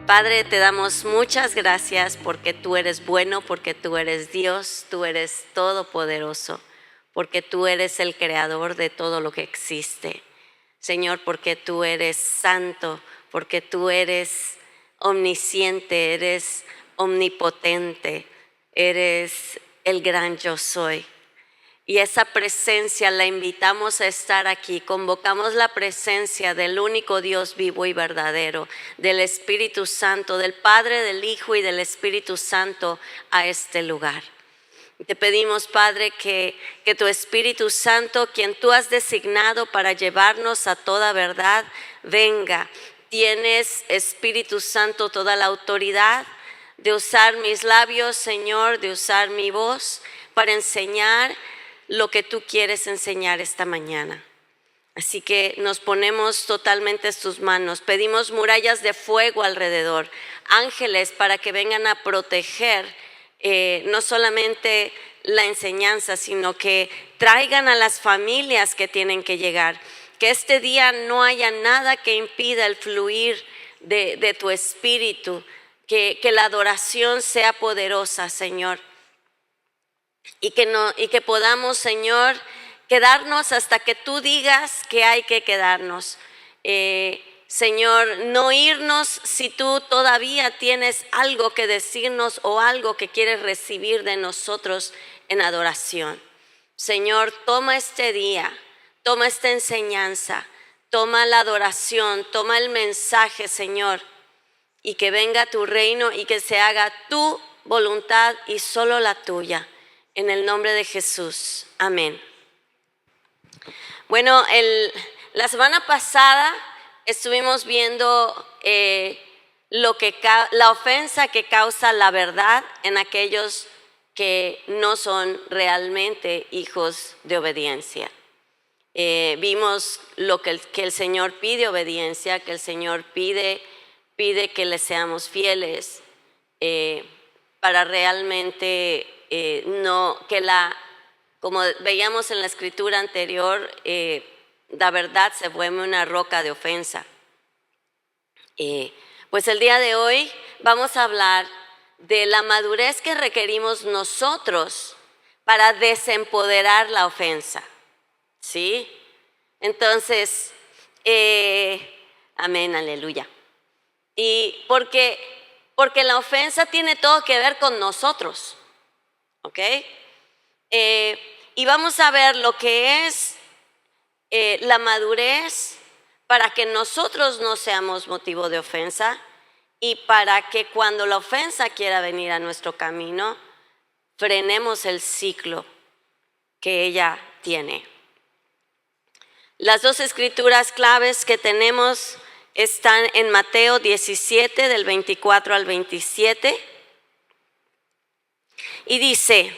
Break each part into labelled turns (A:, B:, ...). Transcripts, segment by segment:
A: Padre, te damos muchas gracias porque tú eres bueno, porque tú eres Dios, tú eres todopoderoso, porque tú eres el creador de todo lo que existe. Señor, porque tú eres santo, porque tú eres omnisciente, eres omnipotente, eres el gran yo soy. Y esa presencia la invitamos a estar aquí. Convocamos la presencia del único Dios vivo y verdadero, del Espíritu Santo, del Padre, del Hijo y del Espíritu Santo a este lugar. Te pedimos, Padre, que tu Espíritu Santo, quien tú has designado para llevarnos a toda verdad, venga. Tienes, Espíritu Santo, toda la autoridad de usar mis labios, Señor, de usar mi voz para enseñar lo que tú quieres enseñar esta mañana. Así que nos ponemos totalmente en tus manos. Pedimos murallas de fuego alrededor, ángeles para que vengan a proteger no solamente la enseñanza, sino que traigan a las familias que tienen que llegar. Que este día no haya nada que impida el fluir de tu espíritu, que la adoración sea poderosa, Señor. Y que podamos, Señor, quedarnos hasta que tú digas que hay que quedarnos. Señor, no irnos si tú todavía tienes algo que decirnos o algo que quieres recibir de nosotros en adoración. Señor, toma este día, toma esta enseñanza, toma la adoración, toma el mensaje, Señor, y que venga tu reino y que se haga tu voluntad y solo la tuya. En el nombre de Jesús. Amén. Bueno, la semana pasada estuvimos viendo la ofensa que causa la verdad en aquellos que no son realmente hijos de obediencia. Vimos lo que el Señor pide obediencia, que el Señor pide que le seamos fieles para realmente como veíamos en la escritura anterior, la verdad se vuelve una roca de ofensa. Pues el día de hoy vamos a hablar de la madurez que requerimos nosotros para desempoderar la ofensa. ¿Sí? Entonces, amén, aleluya. Y porque la ofensa tiene todo que ver con nosotros, ¿ok? Y vamos a ver lo que es la madurez para que nosotros no seamos motivo de ofensa y para que cuando la ofensa quiera venir a nuestro camino, frenemos el ciclo que ella tiene. Las dos escrituras claves que tenemos están en Mateo 17, del 24 al 27. Y dice: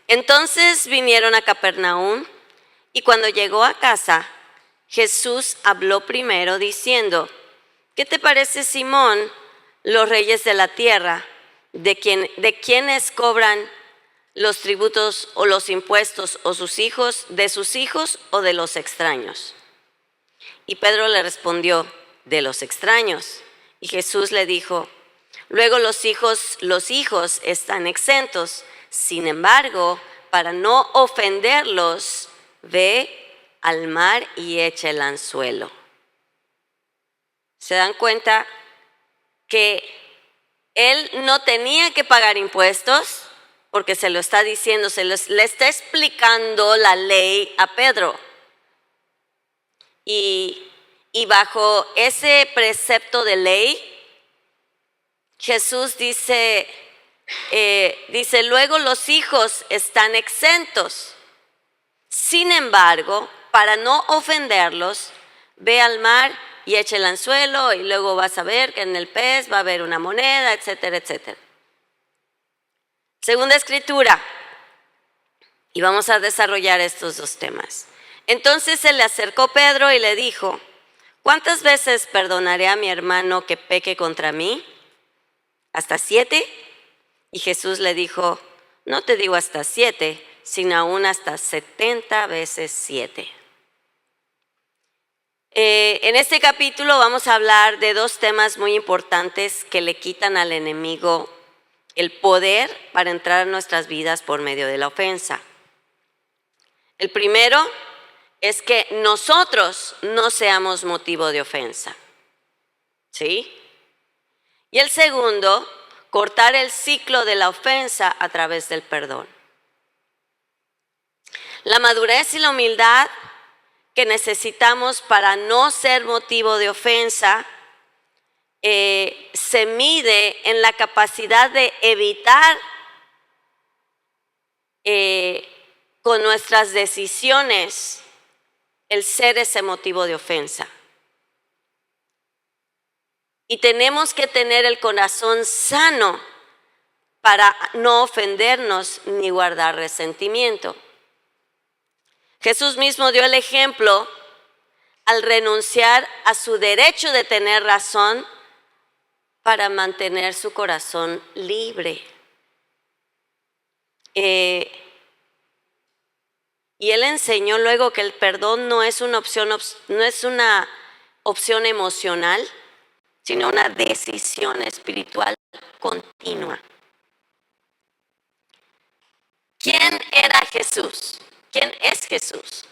A: entonces vinieron a Capernaum, y cuando llegó a casa, Jesús habló primero diciendo: ¿qué te parece, Simón? Los reyes de la tierra, de quienes cobran los tributos o los impuestos, o sus hijos, de sus hijos o de los extraños. Y Pedro le respondió: de los extraños. Y Jesús le dijo: luego los hijos están exentos. Sin embargo, para no ofenderlos, ve al mar y echa el anzuelo. ¿Se dan cuenta que él no tenía que pagar impuestos? Porque se lo está diciendo, le está explicando la ley a Pedro. Y bajo ese precepto de ley, Jesús dice, luego los hijos están exentos. Sin embargo, para no ofenderlos, ve al mar y echa el anzuelo, y luego vas a ver que en el pez va a haber una moneda, etcétera, etcétera. Segunda escritura, y vamos a desarrollar estos dos temas. Entonces se le acercó Pedro y le dijo: ¿cuántas veces perdonaré a mi hermano que peque contra mí? ¿Hasta 7? Y Jesús le dijo: no te digo hasta 7, sino aún hasta 70 veces 7. En este capítulo vamos a hablar de dos temas muy importantes que le quitan al enemigo el poder para entrar a nuestras vidas por medio de la ofensa. El primero es que nosotros no seamos motivo de ofensa, ¿sí? Y el segundo, cortar el ciclo de la ofensa a través del perdón. La madurez y la humildad que necesitamos para no ser motivo de ofensa se mide en la capacidad de evitar con nuestras decisiones el ser ese motivo de ofensa. Y tenemos que tener el corazón sano para no ofendernos ni guardar resentimiento. Jesús mismo dio el ejemplo al renunciar a su derecho de tener razón para mantener su corazón libre. Y él enseñó luego que el perdón no es una opción emocional, sino una decisión espiritual continua. ¿Quién era Jesús? ¿Quién es Jesús?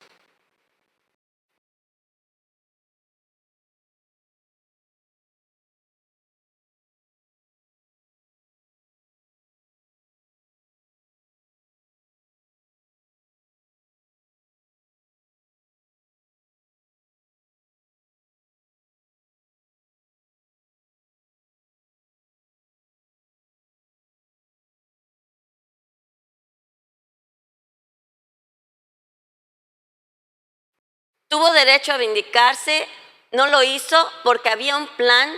A: Tuvo derecho a vindicarse, no lo hizo porque había un plan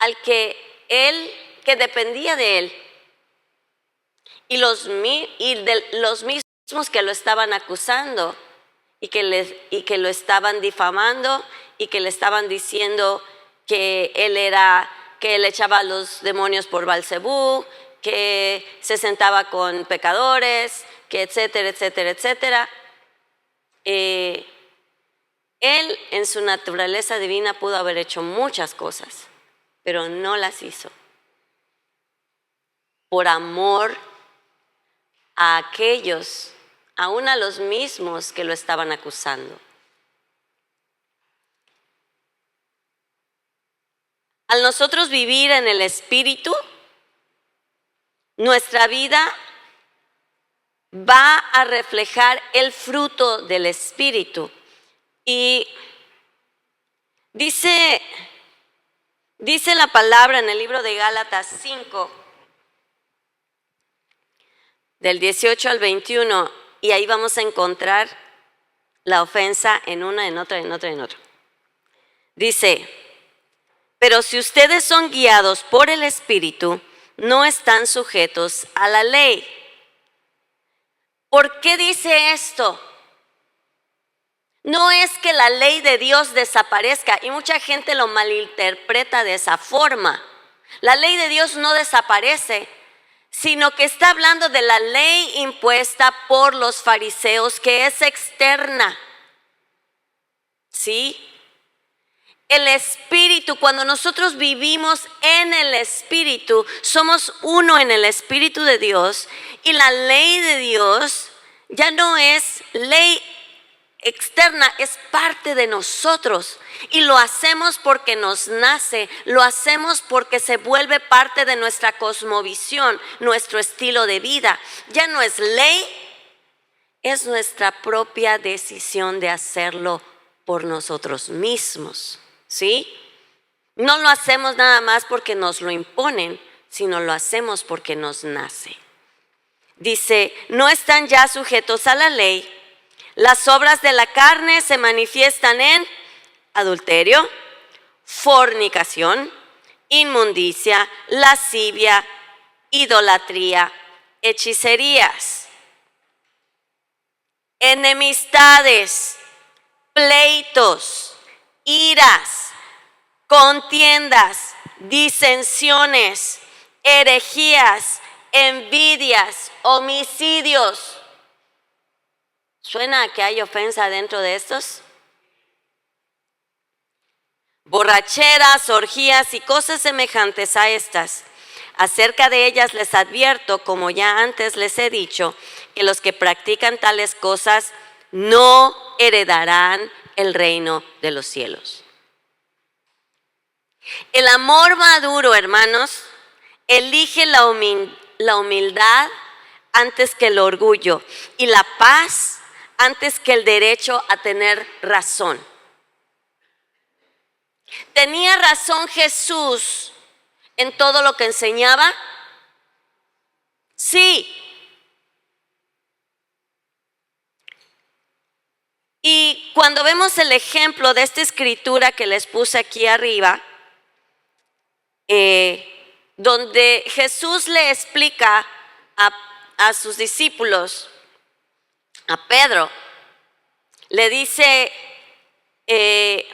A: al que dependía de él. Y de los mismos que lo estaban acusando y que lo estaban difamando y que le estaban diciendo que él echaba a los demonios por Belcebú, que se sentaba con pecadores, que etcétera, etcétera, etcétera. Él en su naturaleza divina pudo haber hecho muchas cosas, pero no las hizo. Por amor a aquellos, aún a los mismos que lo estaban acusando. Al nosotros vivir en el Espíritu, nuestra vida va a reflejar el fruto del Espíritu. Y dice la palabra en el libro de Gálatas 5, del 18 al 21, y ahí vamos a encontrar la ofensa en una, en otra, en otra, en otra. Dice: pero si ustedes son guiados por el Espíritu, no están sujetos a la ley. ¿Por qué dice esto? No es que la ley de Dios desaparezca, y mucha gente lo malinterpreta de esa forma. La ley de Dios no desaparece, sino que está hablando de la ley impuesta por los fariseos, que es externa. ¿Sí? El Espíritu, cuando nosotros vivimos en el Espíritu, somos uno en el Espíritu de Dios, y la ley de Dios ya no es ley externa, es parte de nosotros, y lo hacemos porque nos nace, lo hacemos porque se vuelve parte de nuestra cosmovisión, nuestro estilo de vida. Ya no es ley, es nuestra propia decisión de hacerlo por nosotros mismos, ¿sí? No lo hacemos nada más porque nos lo imponen, sino lo hacemos porque nos nace. Dice: no están ya sujetos a la ley. Las obras de la carne se manifiestan en adulterio, fornicación, inmundicia, lascivia, idolatría, hechicerías, enemistades, pleitos, iras, contiendas, disensiones, herejías, envidias, homicidios. ¿Suena a que hay ofensa dentro de estos? borracheras, orgías y cosas semejantes a estas. Acerca de ellas les advierto, como ya antes les he dicho, que los que practican tales cosas no heredarán el reino de los cielos. El amor maduro, hermanos, elige la humildad antes que el orgullo y la paz antes que el derecho a tener razón. ¿Tenía razón Jesús en todo lo que enseñaba? Sí. Y cuando vemos el ejemplo de esta escritura que les puse aquí arriba, donde Jesús le explica a sus discípulos, a Pedro, le dice, y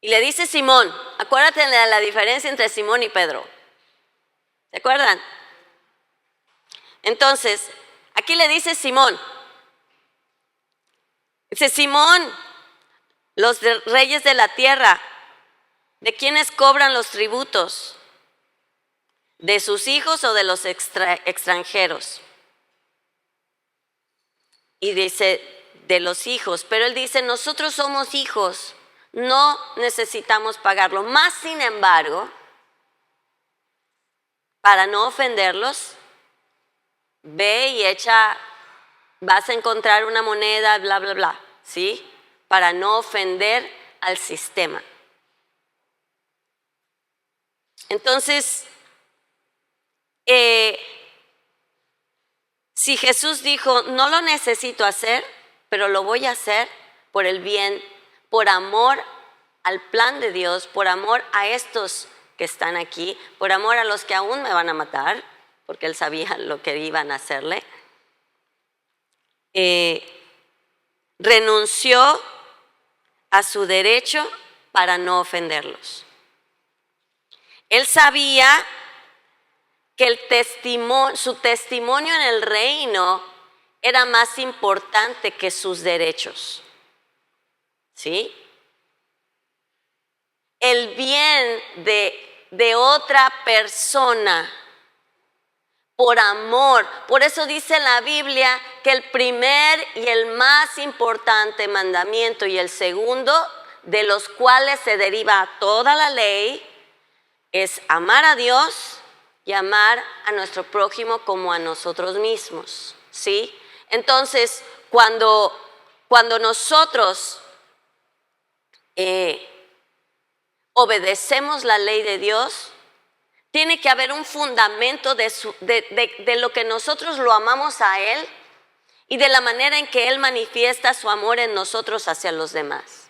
A: le dice Simón, acuérdate de la diferencia entre Simón y Pedro, ¿se acuerdan? Entonces, aquí le dice Simón, dice Simón, los reyes de la tierra, ¿de quiénes cobran los tributos? ¿De sus hijos o de los extranjeros? Y dice, de los hijos. Pero él dice, nosotros somos hijos, no necesitamos pagarlo. Más sin embargo, para no ofenderlos, ve y vas a encontrar una moneda, bla, bla, bla, ¿sí? Para no ofender al sistema. Entonces, si Jesús dijo, no lo necesito hacer, pero lo voy a hacer por el bien, por amor al plan de Dios, por amor a estos que están aquí, por amor a los que aún me van a matar, porque él sabía lo que iban a hacerle, renunció a su derecho para no ofenderlos. Él sabía que su testimonio en el reino era más importante que sus derechos. ¿Sí? El bien de otra persona por amor. Por eso dice la Biblia que el primer y el más importante mandamiento y el segundo, de los cuales se deriva toda la ley, es amar a Dios y amar a nuestro prójimo como a nosotros mismos, ¿sí? Entonces, cuando nosotros obedecemos la ley de Dios, tiene que haber un fundamento de lo que nosotros lo amamos a Él y de la manera en que Él manifiesta su amor en nosotros hacia los demás.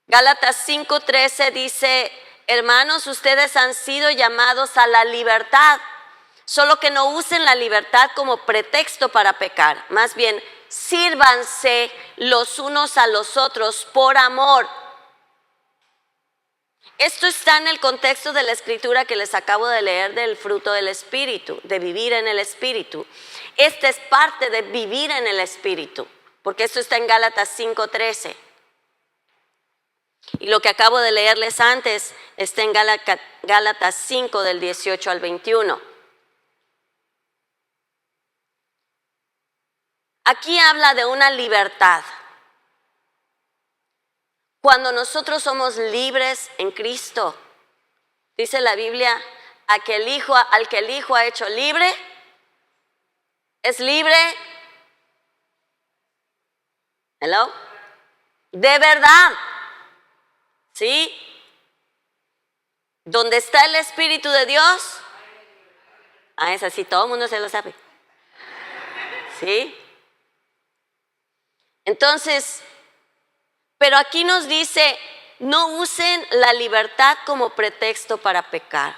A: Gálatas 5:13 dice, hermanos, ustedes han sido llamados a la libertad, solo que no usen la libertad como pretexto para pecar, más bien sírvanse los unos a los otros por amor. Esto está en el contexto de la escritura que les acabo de leer del fruto del Espíritu, de vivir en el Espíritu. Esta es parte de vivir en el Espíritu, porque esto está en Gálatas 5:13. Y lo que acabo de leerles antes está en Gálatas 5 del 18 al 21. Aquí habla de una libertad. Cuando nosotros somos libres en Cristo, dice la Biblia, al que el Hijo ha hecho libre, es libre. ¿Hello? De verdad. ¿Sí? ¿Dónde está el Espíritu de Dios? Es así, todo el mundo se lo sabe. ¿Sí? Entonces, pero aquí nos dice, no usen la libertad como pretexto para pecar.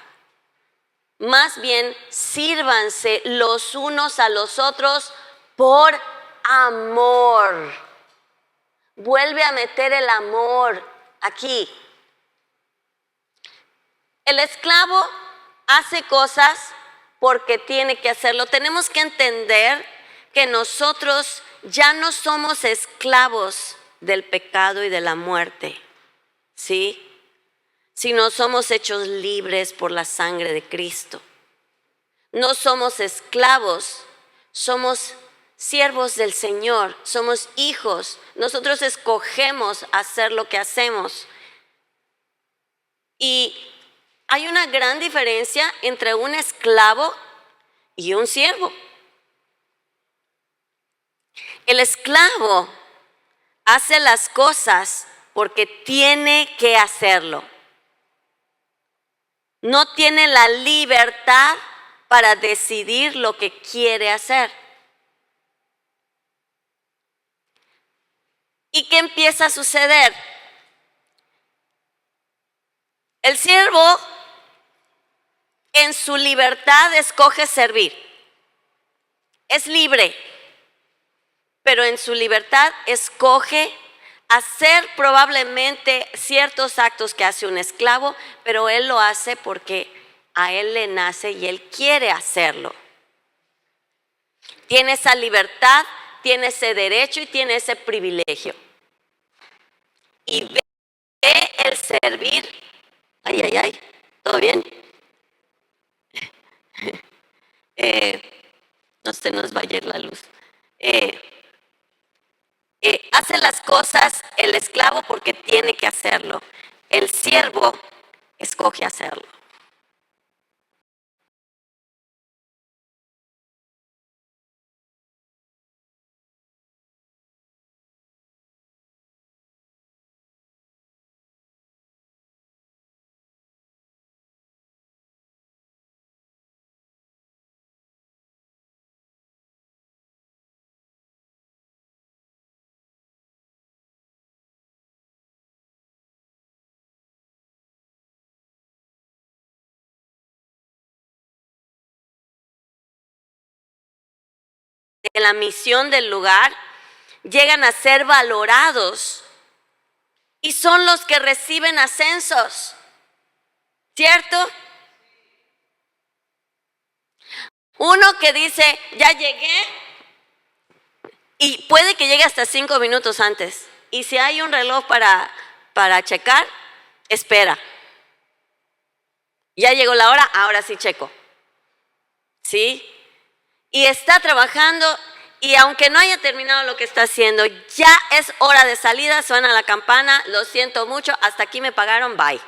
A: Más bien, sírvanse los unos a los otros por amor. Vuelve a meter el amor aquí. El esclavo hace cosas porque tiene que hacerlo. Tenemos que entender que nosotros ya no somos esclavos del pecado y de la muerte, ¿sí? Sino somos hechos libres por la sangre de Cristo. No somos esclavos, somos siervos del Señor, somos hijos. Nosotros escogemos hacer lo que hacemos. Y hay una gran diferencia entre un esclavo y un siervo. El esclavo hace las cosas porque tiene que hacerlo. No tiene la libertad para decidir lo que quiere hacer. ¿Y qué empieza a suceder? El siervo en su libertad escoge servir. Es libre, pero en su libertad escoge hacer probablemente ciertos actos que hace un esclavo, pero él lo hace porque a él le nace y él quiere hacerlo. Tiene esa libertad, tiene ese derecho y tiene ese privilegio. Y ve el servir. Ay, ¿todo bien? No se nos va a ir la luz. Hace las cosas el esclavo porque tiene que hacerlo. El siervo escoge hacerlo. De la misión del lugar, llegan a ser valorados y son los que reciben ascensos, ¿cierto? Uno que dice, ya llegué, y puede que llegue hasta 5 minutos antes, y si hay un reloj para checar, espera. Ya llegó la hora, ahora sí checo, ¿sí? Y está trabajando, y aunque no haya terminado lo que está haciendo, ya es hora de salida, suena la campana, lo siento mucho, hasta aquí me pagaron, bye.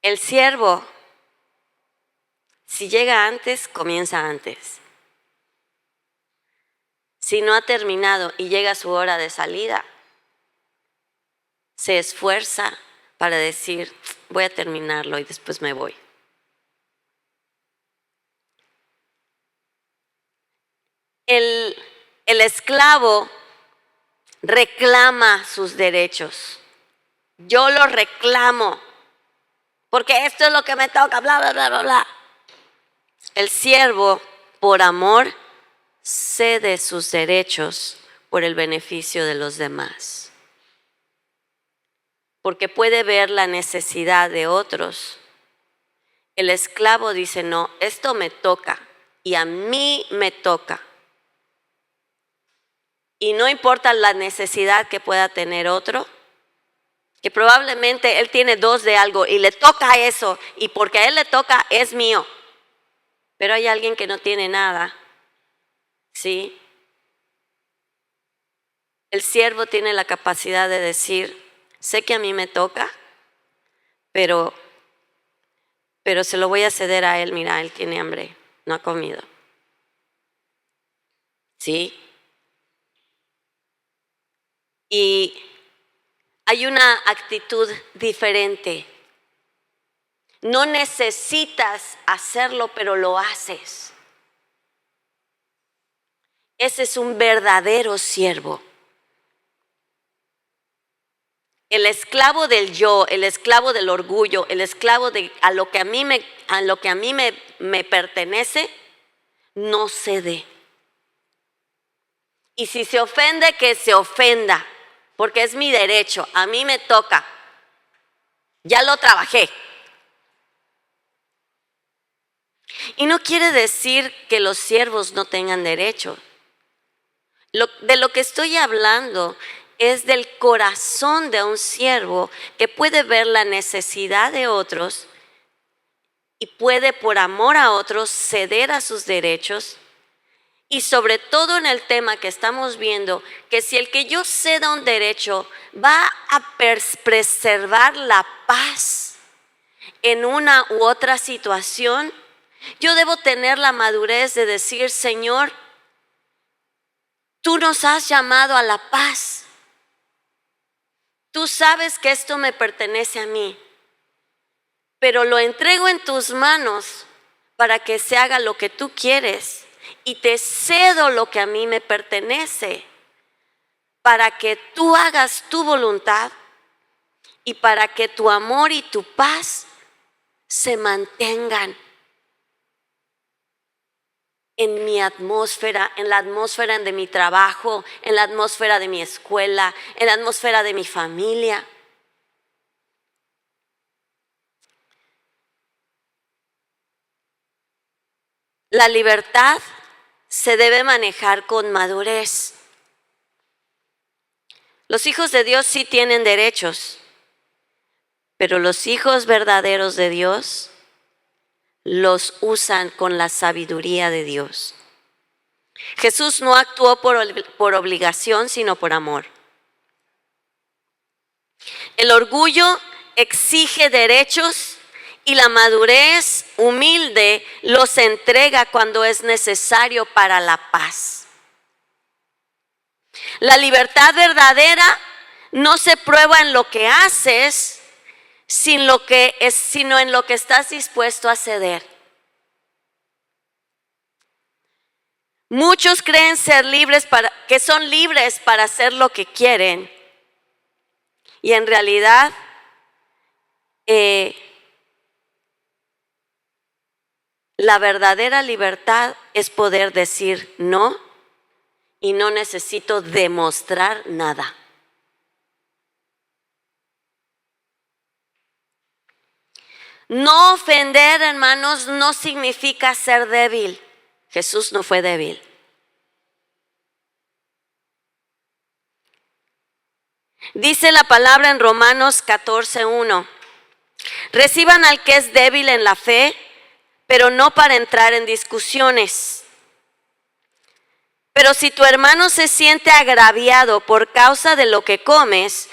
A: El siervo, si llega antes, comienza antes. Si no ha terminado y llega su hora de salida, se esfuerza para decir, voy a terminarlo y después me voy. El esclavo reclama sus derechos. Yo los reclamo, porque esto es lo que me toca, bla, bla, bla, bla, bla. El siervo, por amor, cede sus derechos por el beneficio de los demás. Porque puede ver la necesidad de otros. El esclavo dice, no, esto me toca y a mí me toca. Y no importa la necesidad que pueda tener otro, que probablemente él tiene 2 de algo y le toca eso, y porque a él le toca es mío. Pero hay alguien que no tiene nada, ¿sí? El siervo tiene la capacidad de decir, sé que a mí me toca, pero se lo voy a ceder a él. Mira, él tiene hambre, no ha comido. ¿Sí? Y hay una actitud diferente. No necesitas hacerlo, pero lo haces. Ese es un verdadero siervo. El esclavo del yo, el esclavo del orgullo, el esclavo de a lo que a mí me pertenece, no cede. Y si se ofende, que se ofenda, porque es mi derecho, a mí me toca. Ya lo trabajé. Y no quiere decir que los siervos no tengan derecho. De lo que estoy hablando es del corazón de un siervo que puede ver la necesidad de otros y puede por amor a otros ceder a sus derechos. Y sobre todo en el tema que estamos viendo, que si el que yo ceda un derecho va a preservar la paz en una u otra situación, yo debo tener la madurez de decir: Señor, tú nos has llamado a la paz. Tú sabes que esto me pertenece a mí, pero lo entrego en tus manos para que se haga lo que tú quieres, y te cedo lo que a mí me pertenece para que tú hagas tu voluntad y para que tu amor y tu paz se mantengan en mi atmósfera, en la atmósfera de mi trabajo, en la atmósfera de mi escuela, en la atmósfera de mi familia. La libertad se debe manejar con madurez. Los hijos de Dios sí tienen derechos, pero los hijos verdaderos de Dios los usan con la sabiduría de Dios. Jesús no actuó por obligación, sino por amor. El orgullo exige derechos y la madurez humilde los entrega cuando es necesario para la paz. La libertad verdadera no se prueba en lo que haces, sino en lo que estás dispuesto a ceder. Muchos creen que son libres para hacer lo que quieren, y en realidad la verdadera libertad es poder decir no y no necesito demostrar nada. No ofender, hermanos, no significa ser débil. Jesús no fue débil. Dice la palabra en Romanos 14:1: reciban al que es débil en la fe, pero no para entrar en discusiones. Pero si tu hermano se siente agraviado por causa de lo que comes,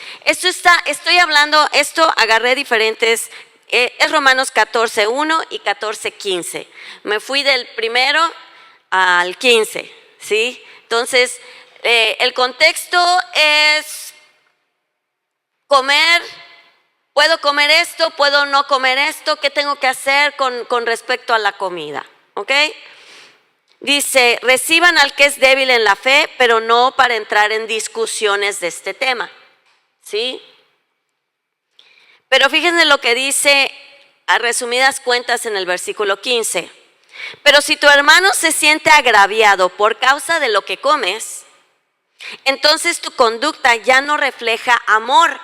A: agarré diferentes, es Romanos 14:1 y 14:15. Me fui del primero al 15, ¿sí? Entonces, el contexto es comer. ¿Puedo comer esto? ¿Puedo no comer esto? ¿Qué tengo que hacer con respecto a la comida? ¿Ok? Dice: reciban al que es débil en la fe, pero no para entrar en discusiones de este tema. ¿Sí? Pero fíjense lo que dice a resumidas cuentas en el versículo 15. Pero si tu hermano se siente agraviado por causa de lo que comes, entonces tu conducta ya no refleja amor.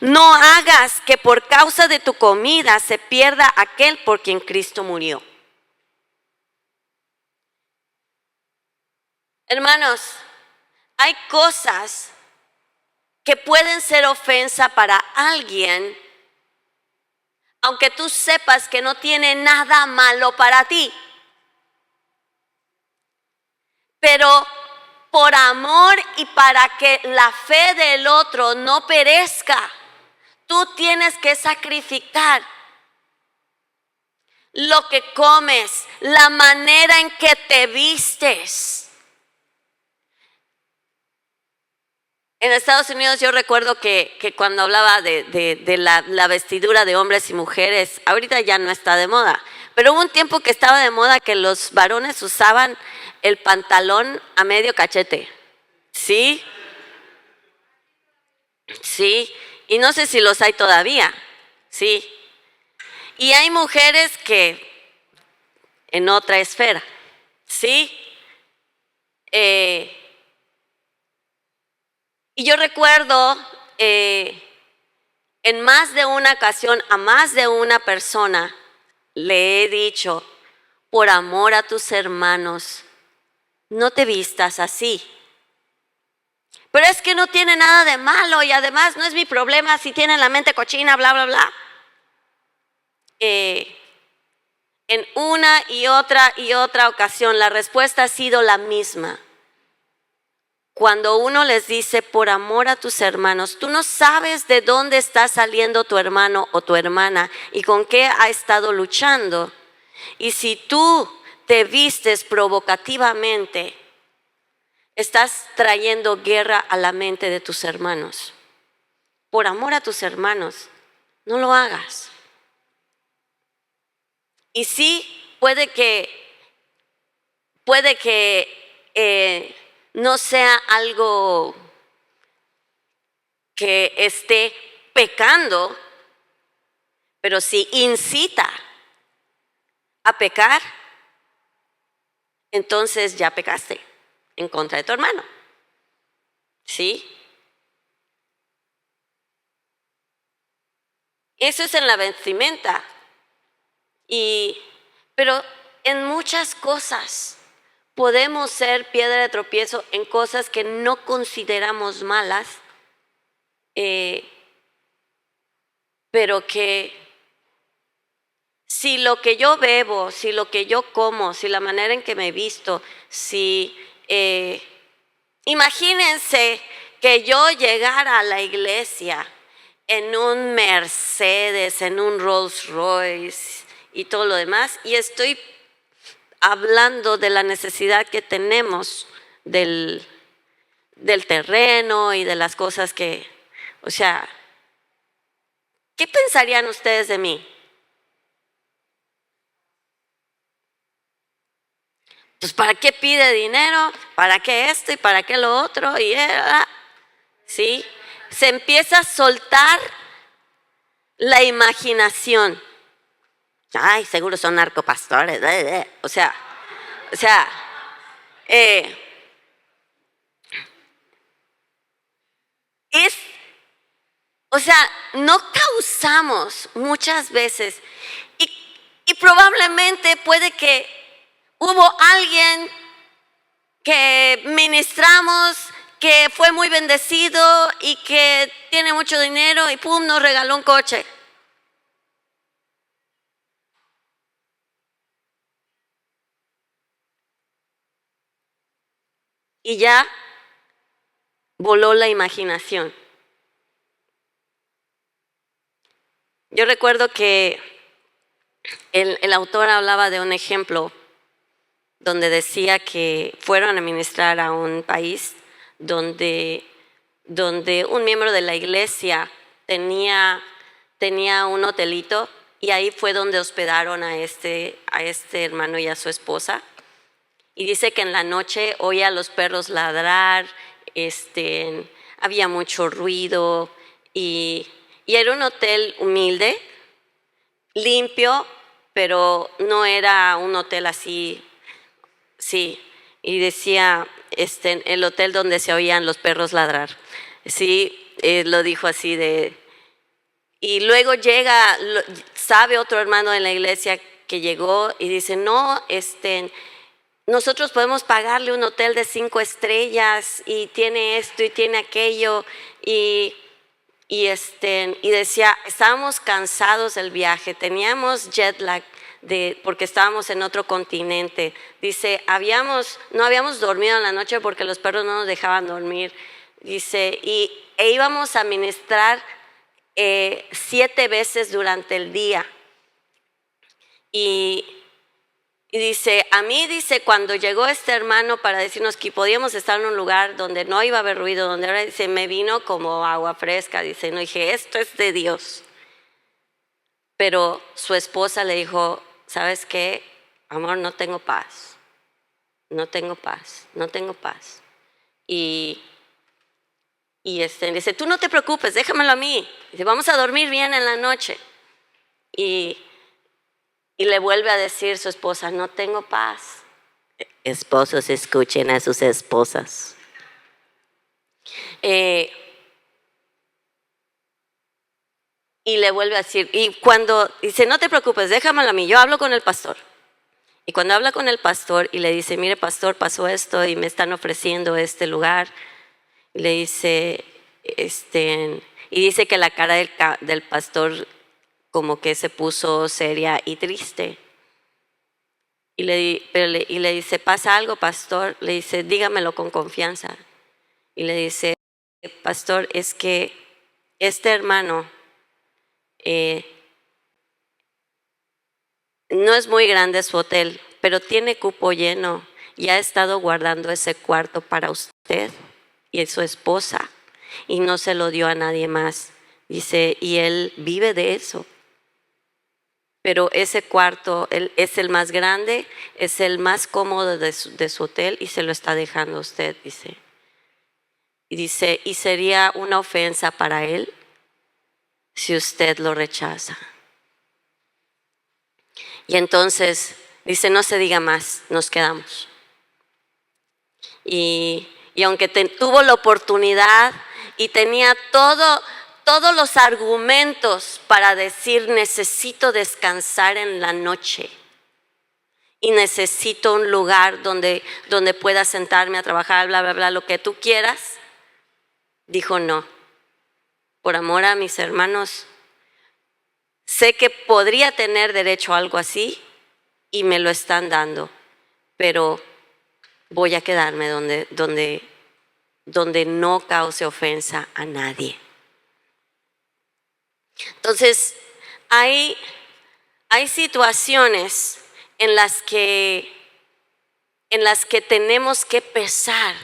A: No hagas que por causa de tu comida se pierda aquel por quien Cristo murió. Hermanos, hay cosas que pueden ser ofensa para alguien, aunque tú sepas que no tiene nada malo para ti. Pero por amor y para que la fe del otro no perezca, tú tienes que sacrificar lo que comes, la manera en que te vistes. En Estados Unidos yo recuerdo que cuando hablaba de la vestidura de hombres y mujeres, ahorita ya no está de moda, pero hubo un tiempo que estaba de moda que los varones usaban el pantalón a medio cachete. ¿Sí? Sí, y no sé si los hay todavía. Sí. Y hay mujeres que en otra esfera. ¿Sí? Y yo recuerdo en más de una ocasión a más de una persona le he dicho, por amor a tus hermanos, no te vistas así. Pero es que no tiene nada de malo y además no es mi problema si tienen la mente cochina, bla, bla, bla. En una y otra ocasión la respuesta ha sido la misma. Cuando uno les dice por amor a tus hermanos, tú no sabes de dónde está saliendo tu hermano o tu hermana y con qué ha estado luchando. Y si tú te vistes provocativamente, estás trayendo guerra a la mente de tus hermanos. Por amor a tus hermanos, no lo hagas. Y sí, puede que no sea algo que esté pecando, pero si incita a pecar, entonces ya pecaste en contra de tu hermano. ¿Sí? Eso es en la vestimenta. Pero en muchas cosas podemos ser piedra de tropiezo en cosas que no consideramos malas, pero que si lo que yo bebo, si lo que yo como, si la manera en que me visto, imagínense que yo llegara a la iglesia en un Mercedes, en un Rolls Royce y todo lo demás, y estoy hablando de la necesidad que tenemos del terreno y de las cosas que, o sea, ¿qué pensarían ustedes de mí? Pues ¿para qué pide dinero? ¿Para qué esto y para qué lo otro? ¿Sí? Se empieza a soltar la imaginación. Ay, seguro son narcopastores. O sea, no causamos muchas veces y probablemente puede que hubo alguien que ministramos que fue muy bendecido y que tiene mucho dinero y pum, nos regaló un coche. Y ya voló la imaginación. Yo recuerdo que el autor hablaba de un ejemplo donde decía que fueron a ministrar a un país donde un miembro de la iglesia tenía un hotelito y ahí fue donde hospedaron a este hermano y a su esposa. Y dice que en la noche oía a los perros ladrar, había mucho ruido y era un hotel humilde, limpio, pero no era un hotel así, sí. Y decía, el hotel donde se oían los perros ladrar. Sí, lo dijo así de... Y luego sabe otro hermano de la iglesia que llegó y dice, no, nosotros podemos pagarle un hotel de 5 estrellas y tiene esto y tiene aquello y decía, estábamos cansados del viaje, teníamos jet lag porque estábamos en otro continente. Dice, no habíamos dormido en la noche porque los perros no nos dejaban dormir. Dice, e íbamos a ministrar 7 veces durante el día. Y dice, a mí, dice, cuando llegó este hermano para decirnos que podíamos estar en un lugar donde no iba a haber ruido, donde ahora, dice, me vino como agua fresca, dice, no, dije, esto es de Dios. Pero su esposa le dijo, ¿sabes qué? Amor, no tengo paz, no tengo paz, no tengo paz. Y dice, tú no te preocupes, déjamelo a mí. Dice, vamos a dormir bien en la noche. Y le vuelve a decir su esposa, no tengo paz. Esposos, escuchen a sus esposas. Y le vuelve a decir, y cuando dice, no te preocupes, déjamelo a mí, yo hablo con el pastor. Y cuando habla con el pastor y le dice, mire pastor, pasó esto y me están ofreciendo este lugar. Y le dice, y dice que la cara del pastor como que se puso seria y triste. Y le dice, ¿pasa algo, pastor? Le dice, dígamelo con confianza. Y le dice, pastor, es que este hermano no es muy grande su hotel, pero tiene cupo lleno y ha estado guardando ese cuarto para usted y su esposa y no se lo dio a nadie más. Dice, y él vive de eso. Pero ese cuarto es el más grande, es el más cómodo de su hotel y se lo está dejando a usted, dice. Y dice, y sería una ofensa para él si usted lo rechaza. Y entonces dice, no se diga más, nos quedamos. Y aunque tuvo la oportunidad y tenía todos los argumentos para decir, necesito descansar en la noche y necesito un lugar donde pueda sentarme a trabajar, bla, bla, bla, lo que tú quieras, dijo no. Por amor a mis hermanos, sé que podría tener derecho a algo así y me lo están dando, pero voy a quedarme donde no cause ofensa a nadie. Entonces, hay situaciones en las que tenemos que pesar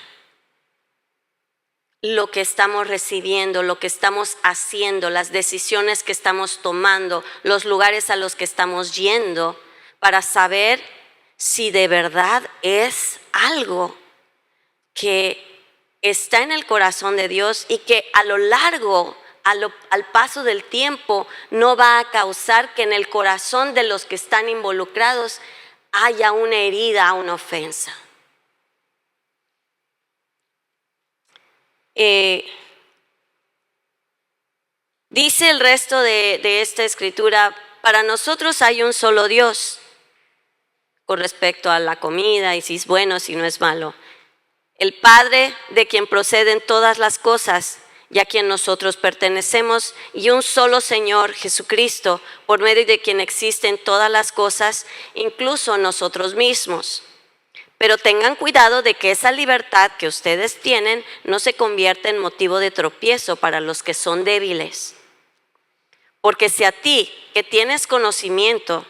A: lo que estamos recibiendo, lo que estamos haciendo, las decisiones que estamos tomando, los lugares a los que estamos yendo, para saber si de verdad es algo que está en el corazón de Dios y que a lo largo, al paso del tiempo, no va a causar que en el corazón de los que están involucrados haya una herida, una ofensa. Dice el resto de esta escritura, para nosotros hay un solo Dios con respecto a la comida y si es bueno, si no es malo. El Padre de quien proceden todas las cosas y a quien nosotros pertenecemos, y un solo Señor, Jesucristo, por medio de quien existen todas las cosas, incluso nosotros mismos. Pero tengan cuidado de que esa libertad que ustedes tienen no se convierta en motivo de tropiezo para los que son débiles. Porque si a ti, que tienes conocimiento,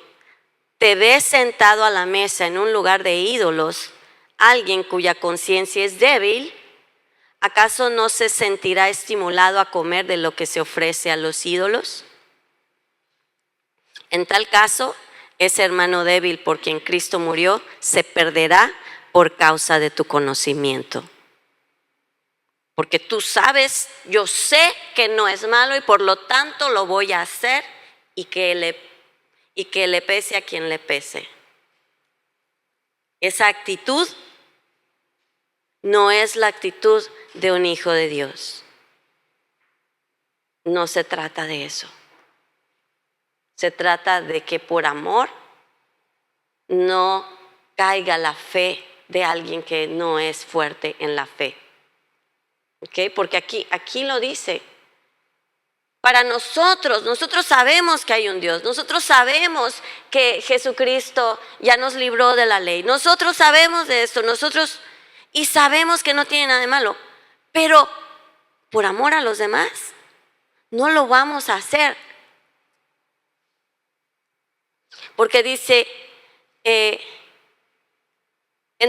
A: te ves sentado a la mesa en un lugar de ídolos, alguien cuya conciencia es débil, ¿acaso no se sentirá estimulado a comer de lo que se ofrece a los ídolos? En tal caso, ese hermano débil por quien Cristo murió se perderá por causa de tu conocimiento. Porque tú sabes, yo sé que no es malo y por lo tanto lo voy a hacer y que le pese a quien le pese. Esa actitud no es la actitud de un hijo de Dios. No se trata de eso. Se trata de que por amor no caiga la fe de alguien que no es fuerte en la fe. ¿Okay? Porque aquí lo dice. Para nosotros sabemos que hay un Dios, nosotros sabemos que Jesucristo ya nos libró de la ley, nosotros sabemos de esto, y sabemos que no tiene nada de malo, pero por amor a los demás no lo vamos a hacer. Porque dice, en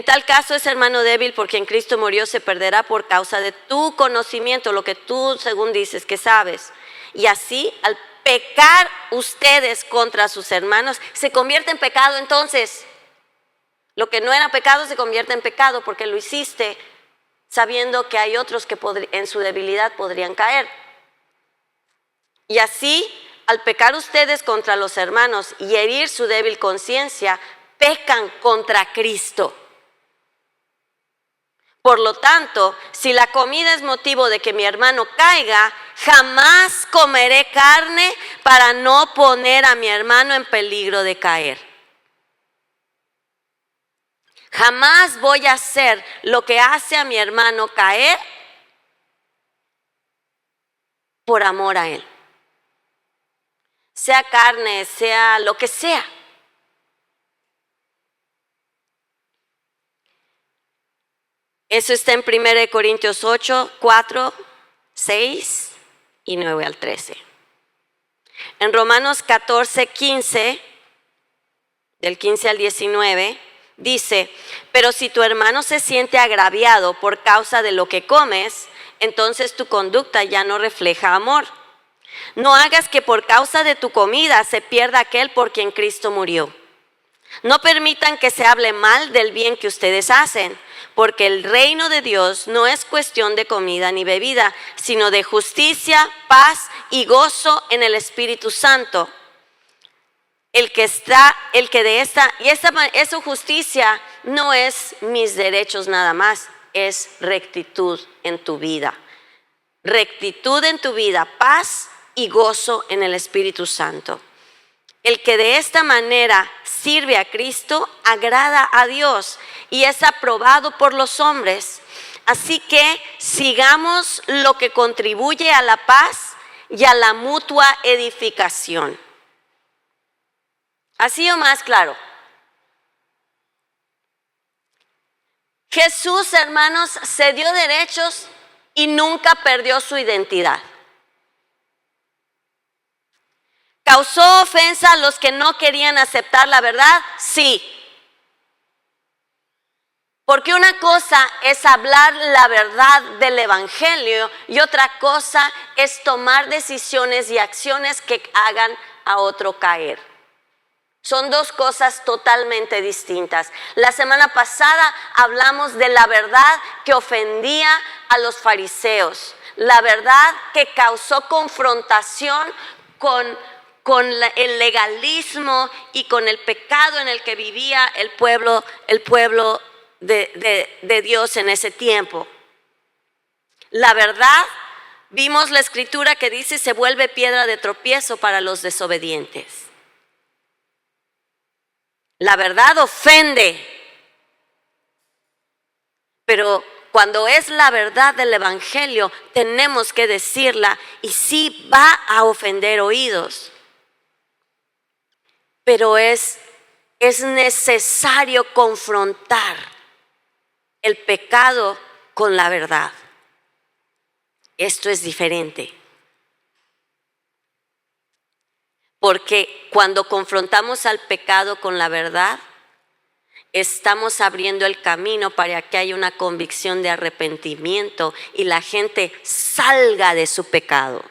A: tal caso ese hermano débil por quien Cristo murió se perderá por causa de tu conocimiento, lo que tú según dices que sabes. Y así al pecar ustedes contra sus hermanos, se convierte en pecado entonces. Lo que no era pecado se convierte en pecado porque lo hiciste sabiendo que hay otros que en su debilidad podrían caer. Y así al pecar ustedes contra los hermanos y herir su débil conciencia, pecan contra Cristo. Por lo tanto, si la comida es motivo de que mi hermano caiga, jamás comeré carne para no poner a mi hermano en peligro de caer. Jamás voy a hacer lo que hace a mi hermano caer por amor a él. Sea carne, sea lo que sea. Eso está en 1 Corintios 8, 4, 6 y 9 al 13. En Romanos 14, 15, del 15 al 19, dice: pero si tu hermano se siente agraviado por causa de lo que comes, entonces tu conducta ya no refleja amor. No hagas que por causa de tu comida se pierda aquel por quien Cristo murió. No permitan que se hable mal del bien que ustedes hacen, porque el reino de Dios no es cuestión de comida ni bebida, sino de justicia, paz y gozo en el Espíritu Santo. Esa justicia no es mis derechos nada más, es rectitud en tu vida. Rectitud en tu vida, paz y gozo en el Espíritu Santo. El que de esta manera sirve a Cristo agrada a Dios y es aprobado por los hombres. Así que sigamos lo que contribuye a la paz y a la mutua edificación. ¿Así o más claro? Jesús, hermanos, se dio derechos y nunca perdió su identidad. ¿Causó ofensa a los que no querían aceptar la verdad? Sí. Porque una cosa es hablar la verdad del Evangelio y otra cosa es tomar decisiones y acciones que hagan a otro caer. Son dos cosas totalmente distintas. La semana pasada hablamos de la verdad que ofendía a los fariseos, la verdad que causó confrontación con el legalismo y con el pecado en el que vivía el pueblo de Dios en ese tiempo. La verdad, vimos la escritura que dice, se vuelve piedra de tropiezo para los desobedientes. La verdad ofende, pero cuando es la verdad del Evangelio, tenemos que decirla y sí va a ofender oídos. Pero es necesario confrontar el pecado con la verdad. Esto es diferente. Porque cuando confrontamos al pecado con la verdad, estamos abriendo el camino para que haya una convicción de arrepentimiento y la gente salga de su pecado.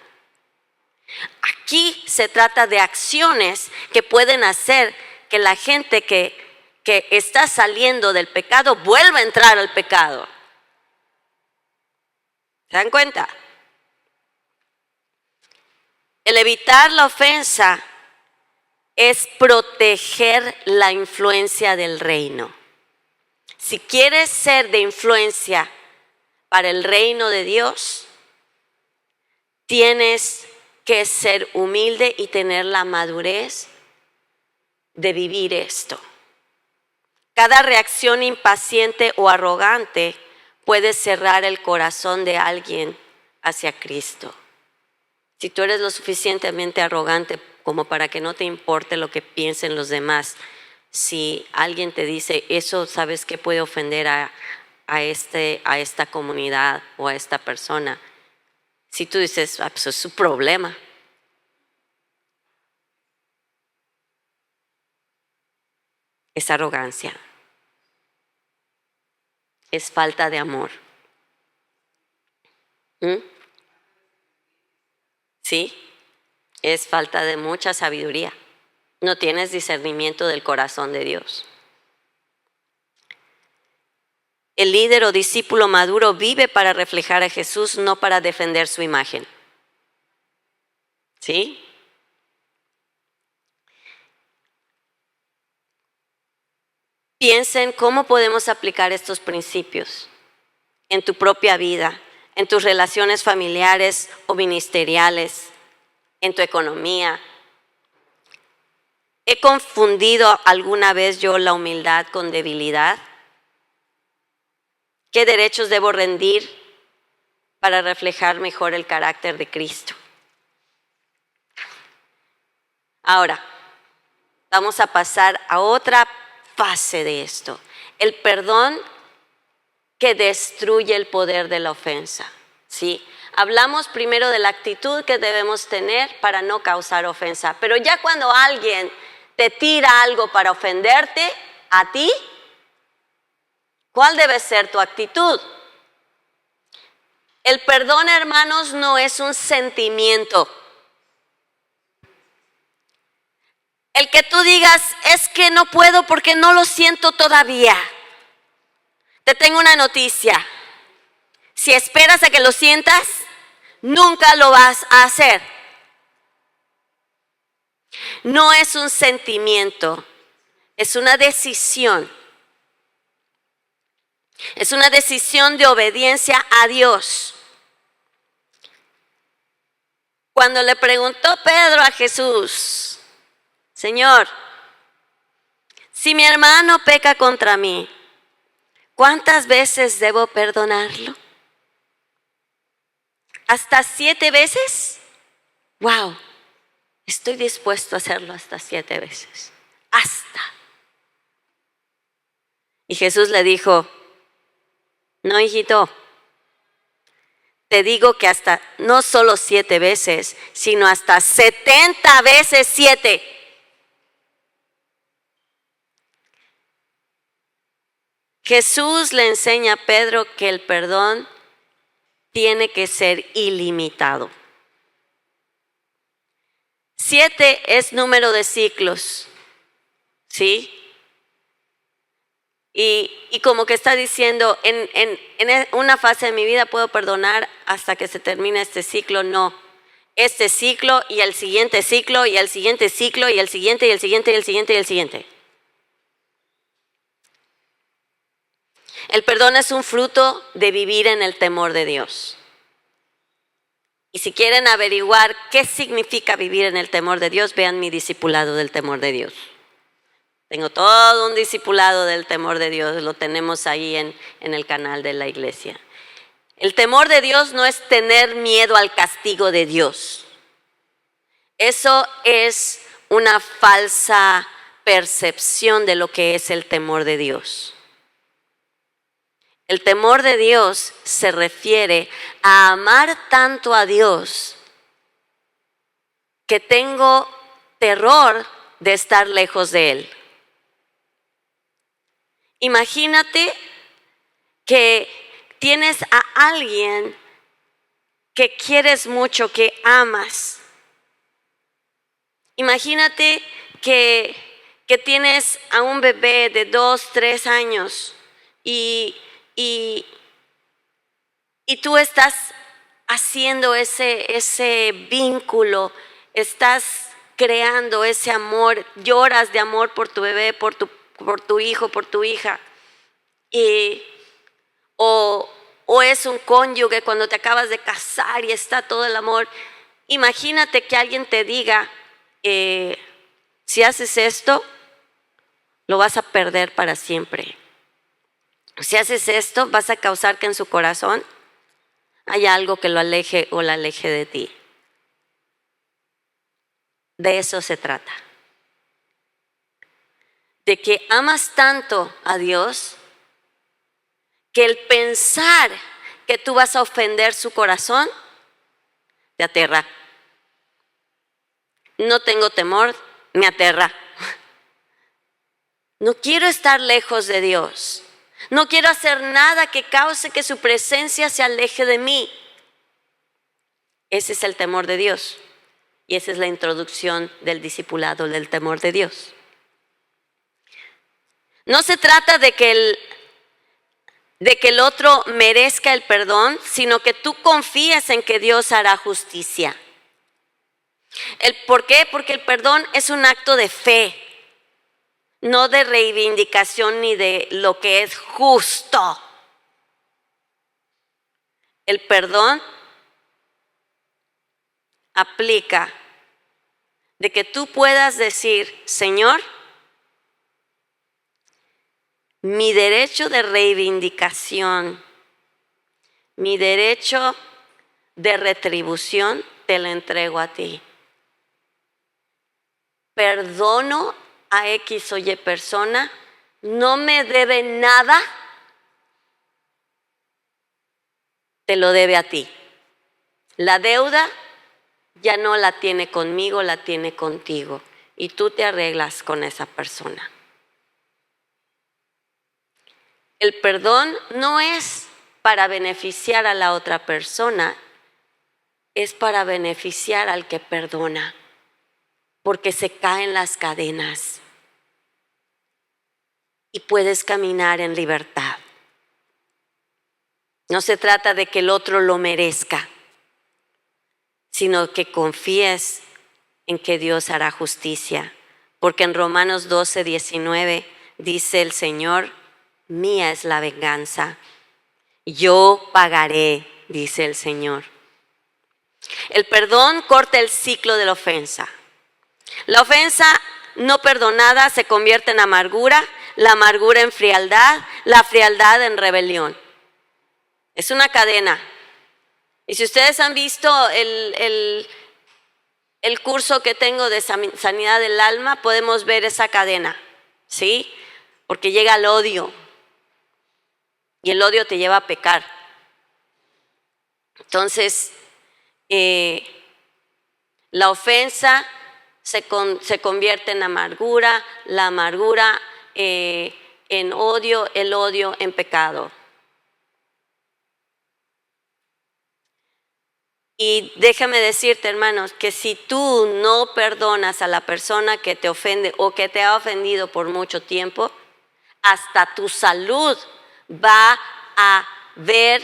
A: Aquí se trata de acciones que pueden hacer que la gente que está saliendo del pecado vuelva a entrar al pecado. ¿Se dan cuenta? El evitar la ofensa es proteger la influencia del reino. Si quieres ser de influencia para el reino de Dios, tienes que ser humilde y tener la madurez de vivir esto. Cada reacción impaciente o arrogante puede cerrar el corazón de alguien hacia Cristo. Si tú eres lo suficientemente arrogante como para que no te importe lo que piensen los demás, si alguien te dice eso, sabes que puede ofender a esta comunidad o a esta persona. Si tú dices, pues es su problema. Es arrogancia. Es falta de amor. ¿Sí? Es falta de mucha sabiduría. No tienes discernimiento del corazón de Dios. El líder o discípulo maduro vive para reflejar a Jesús, no para defender su imagen. ¿Sí? Piensen cómo podemos aplicar estos principios. en tu propia vida, en tus relaciones familiares o ministeriales, en tu economía. ¿He confundido alguna vez yo la humildad con debilidad? ¿Qué derechos debo rendir para reflejar mejor el carácter de Cristo? Ahora, vamos a pasar a otra fase de esto. El perdón que destruye el poder de la ofensa. ¿Sí? Hablamos primero de la actitud que debemos tener para no causar ofensa. Pero ya cuando alguien te tira algo para ofenderte a ti, ¿cuál debe ser tu actitud? El perdón, hermanos, no es un sentimiento. El que tú digas, es que no puedo porque no lo siento todavía. Te tengo una noticia. Si esperas a que lo sientas, nunca lo vas a hacer. No es un sentimiento, es una decisión. Es una decisión de obediencia a Dios. Cuando le preguntó Pedro a Jesús, Señor, si mi hermano peca contra mí, ¿cuántas veces debo perdonarlo? ¿Hasta 7 veces? ¡Wow! Estoy dispuesto a hacerlo hasta 7 veces. ¡Hasta! Y Jesús le dijo, no, hijito, te digo que hasta no solo 7 veces, sino hasta 70 veces 7. Jesús le enseña a Pedro que el perdón tiene que ser ilimitado. 7 es número de ciclos, ¿sí? Y como que está diciendo, en una fase de mi vida puedo perdonar hasta que se termine este ciclo. No, este ciclo y el siguiente ciclo y el siguiente ciclo y el siguiente y el siguiente y el siguiente y el siguiente. El perdón es un fruto de vivir en el temor de Dios. Y si quieren averiguar qué significa vivir en el temor de Dios, vean mi discipulado del temor de Dios. Tengo todo un discipulado del temor de Dios, lo tenemos ahí en el canal de la iglesia. El temor de Dios no es tener miedo al castigo de Dios. Eso es una falsa percepción de lo que es el temor de Dios. El temor de Dios se refiere a amar tanto a Dios que tengo terror de estar lejos de Él. Imagínate que tienes a alguien que quieres mucho, que amas. Imagínate que tienes a un bebé de 2, 3 años y tú estás haciendo ese vínculo, estás creando ese amor, lloras de amor por tu bebé, por tu hijo, por tu hija. O es un cónyuge cuando te acabas de casar y está todo el amor. Imagínate que alguien te diga, si haces esto, lo vas a perder para siempre. Si haces esto, vas a causar que en su corazón haya algo que lo aleje o la aleje de ti. De eso se trata. De que amas tanto a Dios que el pensar que tú vas a ofender su corazón te aterra. No tengo temor, me aterra. No quiero estar lejos de Dios. No quiero hacer nada que cause que su presencia se aleje de mí. Ese es el temor de Dios. Y esa es la introducción del discipulado del temor de Dios. No se trata de que el otro merezca el perdón, sino que tú confíes en que Dios hará justicia. ¿Por qué? Porque el perdón es un acto de fe, no de reivindicación ni de lo que es justo. El perdón aplica de que tú puedas decir, Señor, mi derecho de reivindicación, mi derecho de retribución, te lo entrego a ti. Perdono a X o Y persona, no me debe nada, te lo debe a ti. La deuda ya no la tiene conmigo, la tiene contigo. Y tú te arreglas con esa persona. El perdón no es para beneficiar a la otra persona, es para beneficiar al que perdona, porque se caen las cadenas y puedes caminar en libertad. No se trata de que el otro lo merezca, sino que confíes en que Dios hará justicia. Porque en Romanos 12:19 dice el Señor, mía es la venganza, yo pagaré, dice el Señor. El perdón corta el ciclo de la ofensa. La ofensa no perdonada se convierte en amargura, la amargura en frialdad, la frialdad en rebelión. Es una cadena. Y si ustedes han visto el curso que tengo de sanidad del alma, podemos ver esa cadena, ¿sí? Porque llega el odio. Y el odio te lleva a pecar. Entonces, la ofensa se convierte en amargura, la amargura en odio, el odio en pecado. Y déjame decirte, hermanos, que si tú no perdonas a la persona que te ofende o que te ha ofendido por mucho tiempo, hasta tu salud va a ver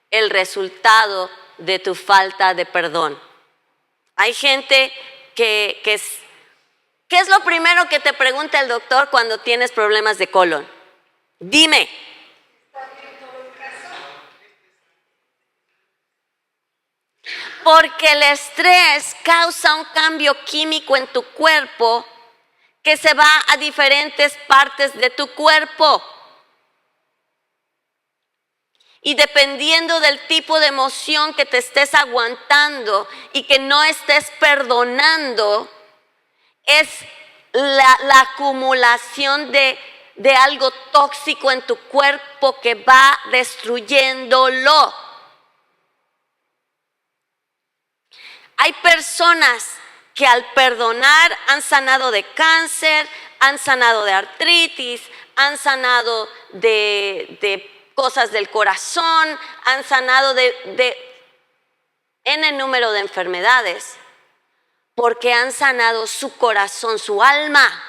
A: el resultado de tu falta de perdón. Hay gente ¿qué es lo primero que te pregunta el doctor cuando tienes problemas de colon? Dime. Porque el estrés causa un cambio químico en tu cuerpo que se va a diferentes partes de tu cuerpo. Y dependiendo del tipo de emoción que te estés aguantando y que no estés perdonando, es la acumulación de algo tóxico en tu cuerpo que va destruyéndolo. Hay personas que al perdonar han sanado de cáncer, han sanado de artritis, han sanado de cosas del corazón, han sanado de N número de enfermedades, porque han sanado su corazón, su alma.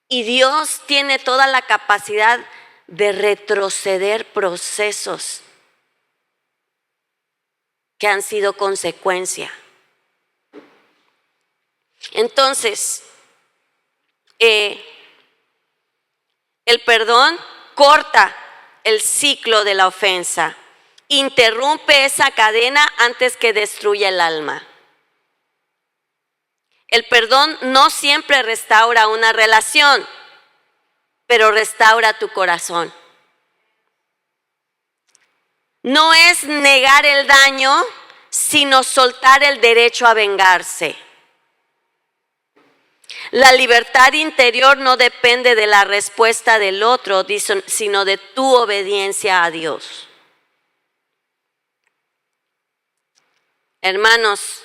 A: Y Dios tiene toda la capacidad de retroceder procesos que han sido consecuencia. Entonces, el perdón corta el ciclo de la ofensa, interrumpe esa cadena antes que destruya el alma. El perdón no siempre restaura una relación, pero restaura tu corazón. No es negar el daño, sino soltar el derecho a vengarse. La libertad interior no depende de la respuesta del otro, sino de tu obediencia a Dios. Hermanos,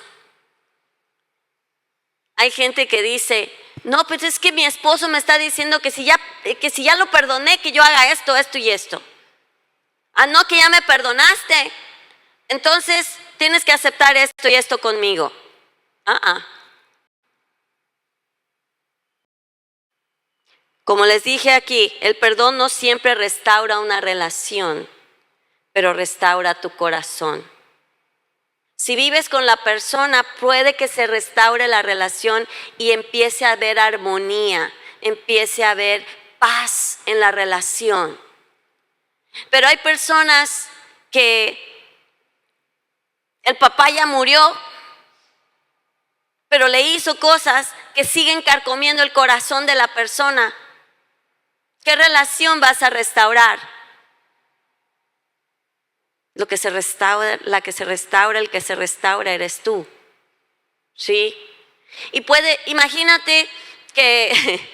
A: hay gente que dice, no, pues es que mi esposo me está diciendo que si ya lo perdoné, que yo haga esto, esto y esto. Ah, no, que ya me perdonaste. Entonces tienes que aceptar esto y esto conmigo. Como les dije aquí, el perdón no siempre restaura una relación, pero restaura tu corazón. Si vives con la persona, puede que se restaure la relación y empiece a haber armonía, empiece a haber paz en la relación. Pero hay personas que el papá ya murió, pero le hizo cosas que siguen carcomiendo el corazón de la persona. ¿Qué relación vas a restaurar? Lo que se restaura, la que se restaura, el que se restaura eres tú. ¿Sí? Y imagínate que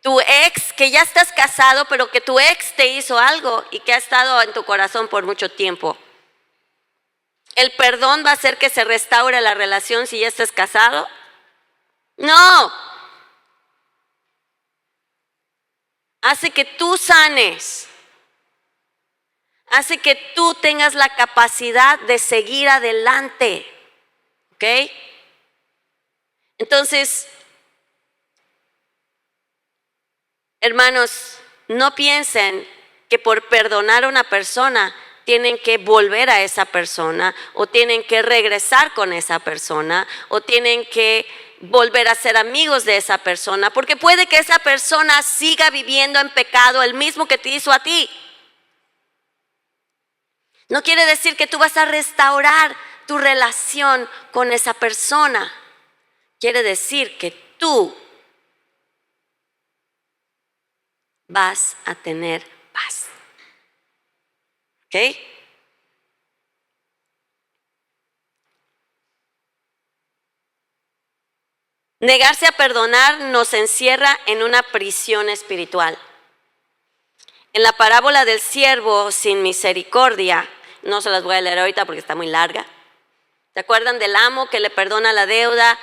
A: tu ex, que ya estás casado, pero que tu ex te hizo algo y que ha estado en tu corazón por mucho tiempo. ¿El perdón va a hacer que se restaure la relación si ya estás casado? No. Hace que tú sanes. Hace que tú tengas la capacidad de seguir adelante. ¿Ok? Entonces, hermanos, no piensen que por perdonar a una persona tienen que volver a esa persona o tienen que regresar con esa persona o tienen que volver a ser amigos de esa persona, porque puede que esa persona siga viviendo en pecado, el mismo que te hizo a ti. No quiere decir que tú vas a restaurar tu relación con esa persona. Quiere decir que tú vas a tener paz. ¿Ok? Negarse a perdonar nos encierra en una prisión espiritual. En la parábola del siervo sin misericordia, no se las voy a leer ahorita porque está muy larga. ¿Se acuerdan del amo que le perdona la deuda?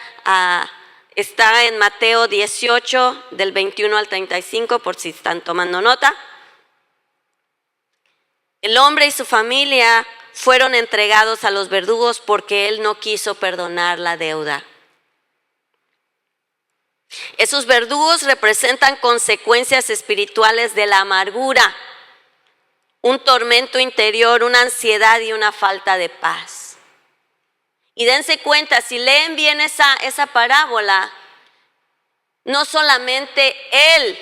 A: Está en Mateo 18, del 21 al 35, por si están tomando nota. El hombre y su familia fueron entregados a los verdugos porque él no quiso perdonar la deuda. Esos verdugos representan consecuencias espirituales de la amargura, un tormento interior, una ansiedad y una falta de paz. Y dense cuenta, si leen bien esa parábola, no solamente él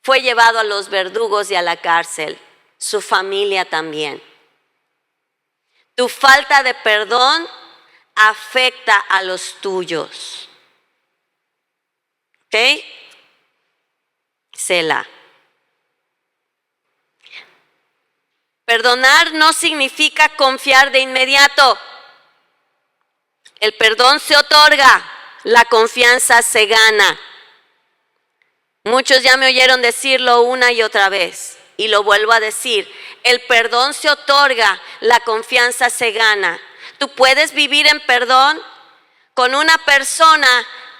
A: fue llevado a los verdugos y a la cárcel, su familia también. Tu falta de perdón afecta a los tuyos. ¿Ok? Selah. Perdonar no significa confiar de inmediato. El perdón se otorga, la confianza se gana. Muchos ya me oyeron decirlo una y otra vez, y lo vuelvo a decir. El perdón se otorga, la confianza se gana. Tú puedes vivir en perdón con una persona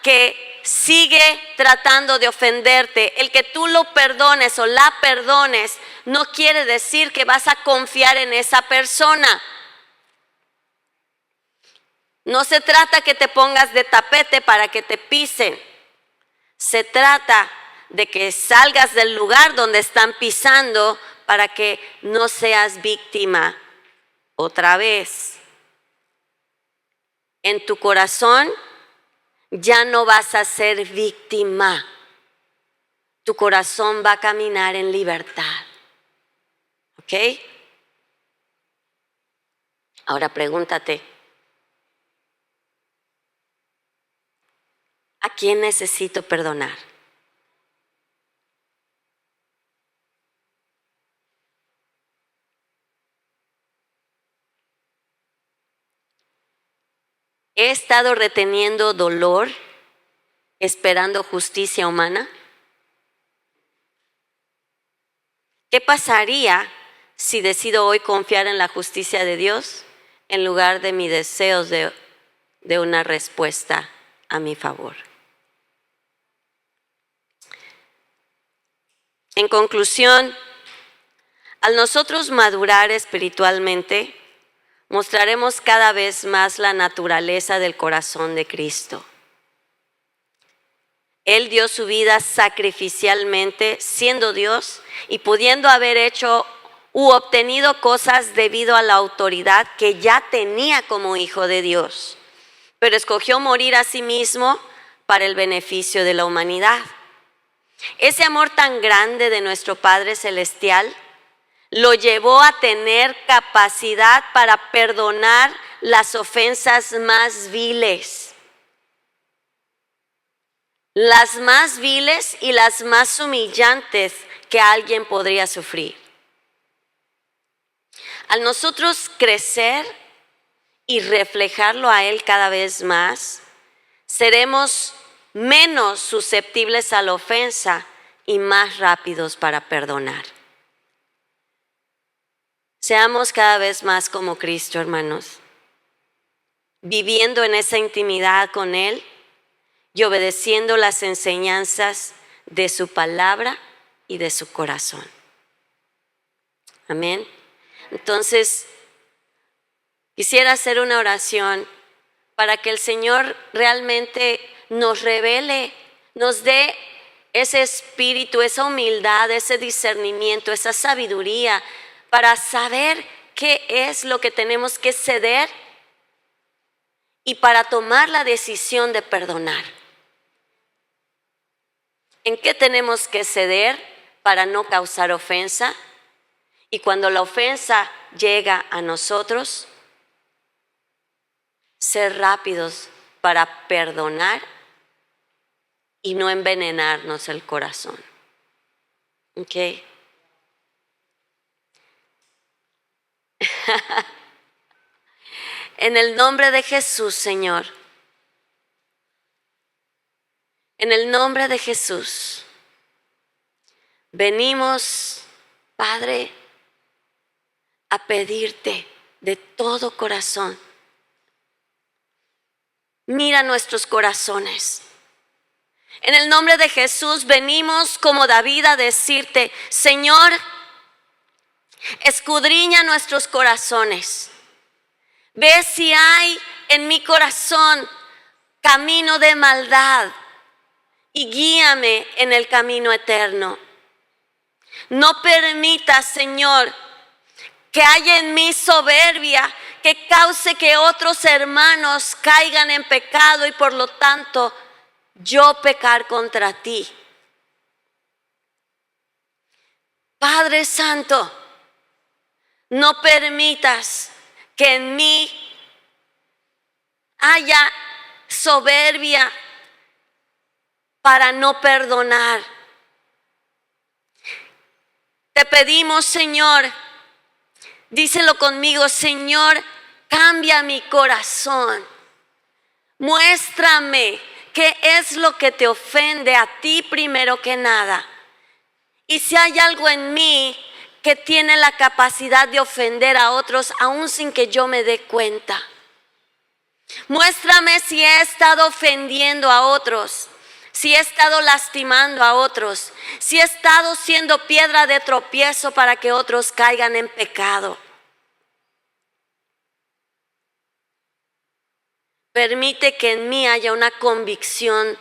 A: que sigue tratando de ofenderte. El que tú lo perdones o la perdones no quiere decir que vas a confiar en esa persona. No se trata que te pongas de tapete para que te pisen. Se trata de que salgas del lugar donde están pisando para que no seas víctima otra vez. En tu corazón ya no vas a ser víctima. Tu corazón va a caminar en libertad. ¿Ok? Ahora pregúntate, ¿a quién necesito perdonar? ¿He estado reteniendo dolor, esperando justicia humana? ¿Qué pasaría si decido hoy confiar en la justicia de Dios en lugar de mis deseos de una respuesta a mi favor? En conclusión, al nosotros madurar espiritualmente, mostraremos cada vez más la naturaleza del corazón de Cristo. Él dio su vida sacrificialmente, siendo Dios y pudiendo haber hecho u obtenido cosas debido a la autoridad que ya tenía como hijo de Dios, pero escogió morir a sí mismo para el beneficio de la humanidad. Ese amor tan grande de nuestro Padre Celestial lo llevó a tener capacidad para perdonar las ofensas más viles. Las más viles y las más humillantes que alguien podría sufrir. Al nosotros crecer y reflejarlo a Él cada vez más, seremos menos susceptibles a la ofensa y más rápidos para perdonar. Seamos cada vez más como Cristo, hermanos, viviendo en esa intimidad con Él y obedeciendo las enseñanzas de su palabra y de su corazón. Amén. Entonces, quisiera hacer una oración para que el Señor realmente nos revele, nos dé ese espíritu, esa humildad, ese discernimiento, esa sabiduría para saber qué es lo que tenemos que ceder y para tomar la decisión de perdonar. ¿En qué tenemos que ceder para no causar ofensa? Y cuando la ofensa llega a nosotros, ser rápidos para perdonar y no envenenarnos el corazón. ¿Ok? En el nombre de Jesús, Señor. En el nombre de Jesús. Venimos, Padre, a pedirte de todo corazón. Mira nuestros corazones. En el nombre de Jesús venimos como David a decirte, Señor, escudriña nuestros corazones. Ve si hay en mi corazón camino de maldad y guíame en el camino eterno. No permitas, Señor, que haya en mí soberbia que cause que otros hermanos caigan en pecado y por lo tanto yo pecar contra ti. Padre Santo, no permitas que en mí haya soberbia para no perdonar. Te pedimos, Señor, díselo conmigo, Señor, cambia mi corazón. Muéstrame qué es lo que te ofende a ti primero que nada. Y si hay algo en mí que tiene la capacidad de ofender a otros, aún sin que yo me dé cuenta. Muéstrame si he estado ofendiendo a otros, si he estado lastimando a otros, si he estado siendo piedra de tropiezo para que otros caigan en pecado. Permite que en mí haya una convicción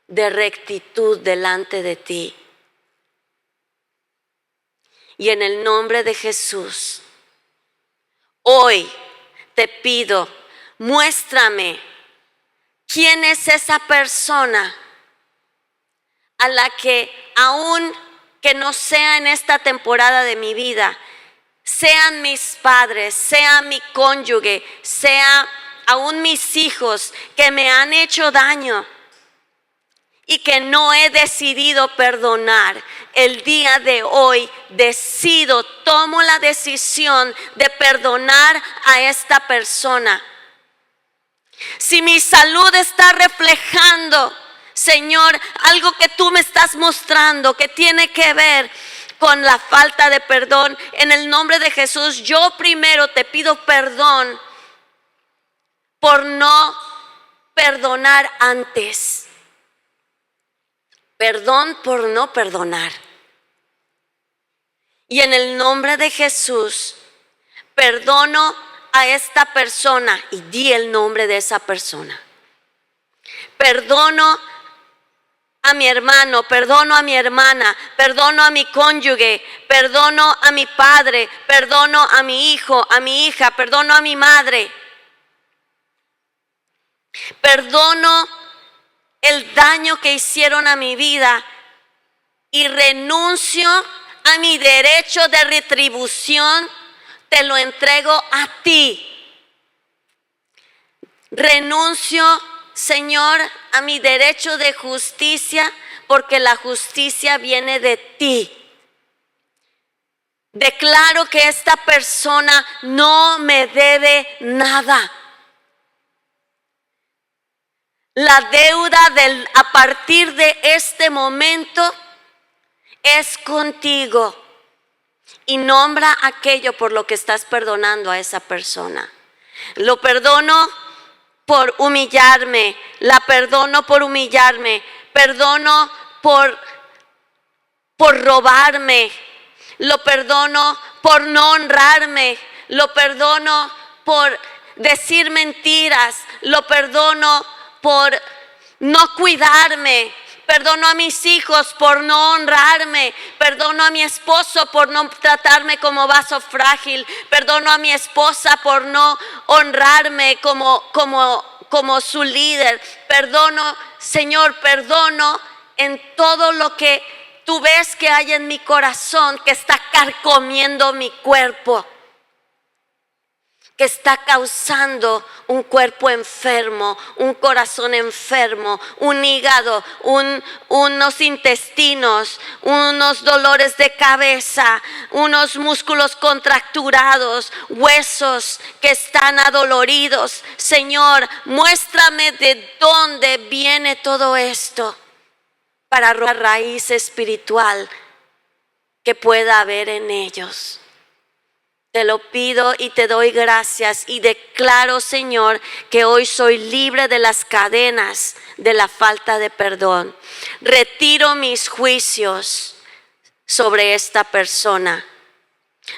A: de rectitud delante de ti. Y en el nombre de Jesús, hoy te pido, muéstrame quién es esa persona a la que aún que no sea en esta temporada de mi vida, sean mis padres, sea mi cónyuge, sea aún mis hijos que me han hecho daño y que no he decidido perdonar. El día de hoy tomo la decisión de perdonar a esta persona. Si mi salud está reflejando, Señor, algo que tú me estás mostrando que tiene que ver con la falta de perdón, en el nombre de Jesús, yo primero te pido perdón por no perdonar antes. Perdón por no perdonar. Y en el nombre de Jesús, perdono a esta persona y di el nombre de esa persona. Perdono a mi hermano, perdono a mi hermana, perdono a mi cónyuge, perdono a mi padre, perdono a mi hijo, a mi hija, perdono a mi madre. Perdono el daño que hicieron a mi vida y renuncio a mi derecho de retribución, te lo entrego a ti. Renuncio, Señor, a mi derecho de justicia, porque la justicia viene de ti. Declaro que esta persona no me debe nada. La deuda a partir de este momento es contigo. Y nombra aquello por lo que estás perdonando a esa persona. Lo perdono por humillarme, la perdono por humillarme, perdono por robarme, lo perdono por no honrarme, lo perdono por decir mentiras, lo perdono por no cuidarme, perdono a mis hijos por no honrarme, perdono a mi esposo por no tratarme como vaso frágil, perdono a mi esposa por no honrarme como su líder, perdono, Señor, perdono en todo lo que tú ves que hay en mi corazón, que está carcomiendo mi cuerpo, que está causando un cuerpo enfermo, un corazón enfermo, un hígado, unos intestinos, unos dolores de cabeza, unos músculos contracturados, huesos que están adoloridos. Señor, muéstrame de dónde viene todo esto para romper la raíz espiritual que pueda haber en ellos. Te lo pido y te doy gracias y declaro, Señor, que hoy soy libre de las cadenas de la falta de perdón. Retiro mis juicios sobre esta persona,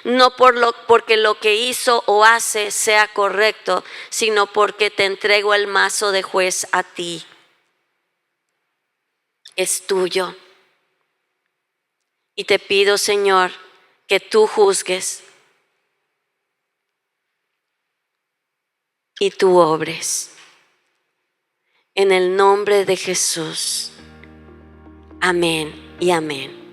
A: no porque lo que hizo o hace sea correcto, sino porque te entrego el mazo de juez a ti. Es tuyo. Y te pido, Señor, que tú juzgues y tú obres. En el nombre de Jesús. Amén y amén.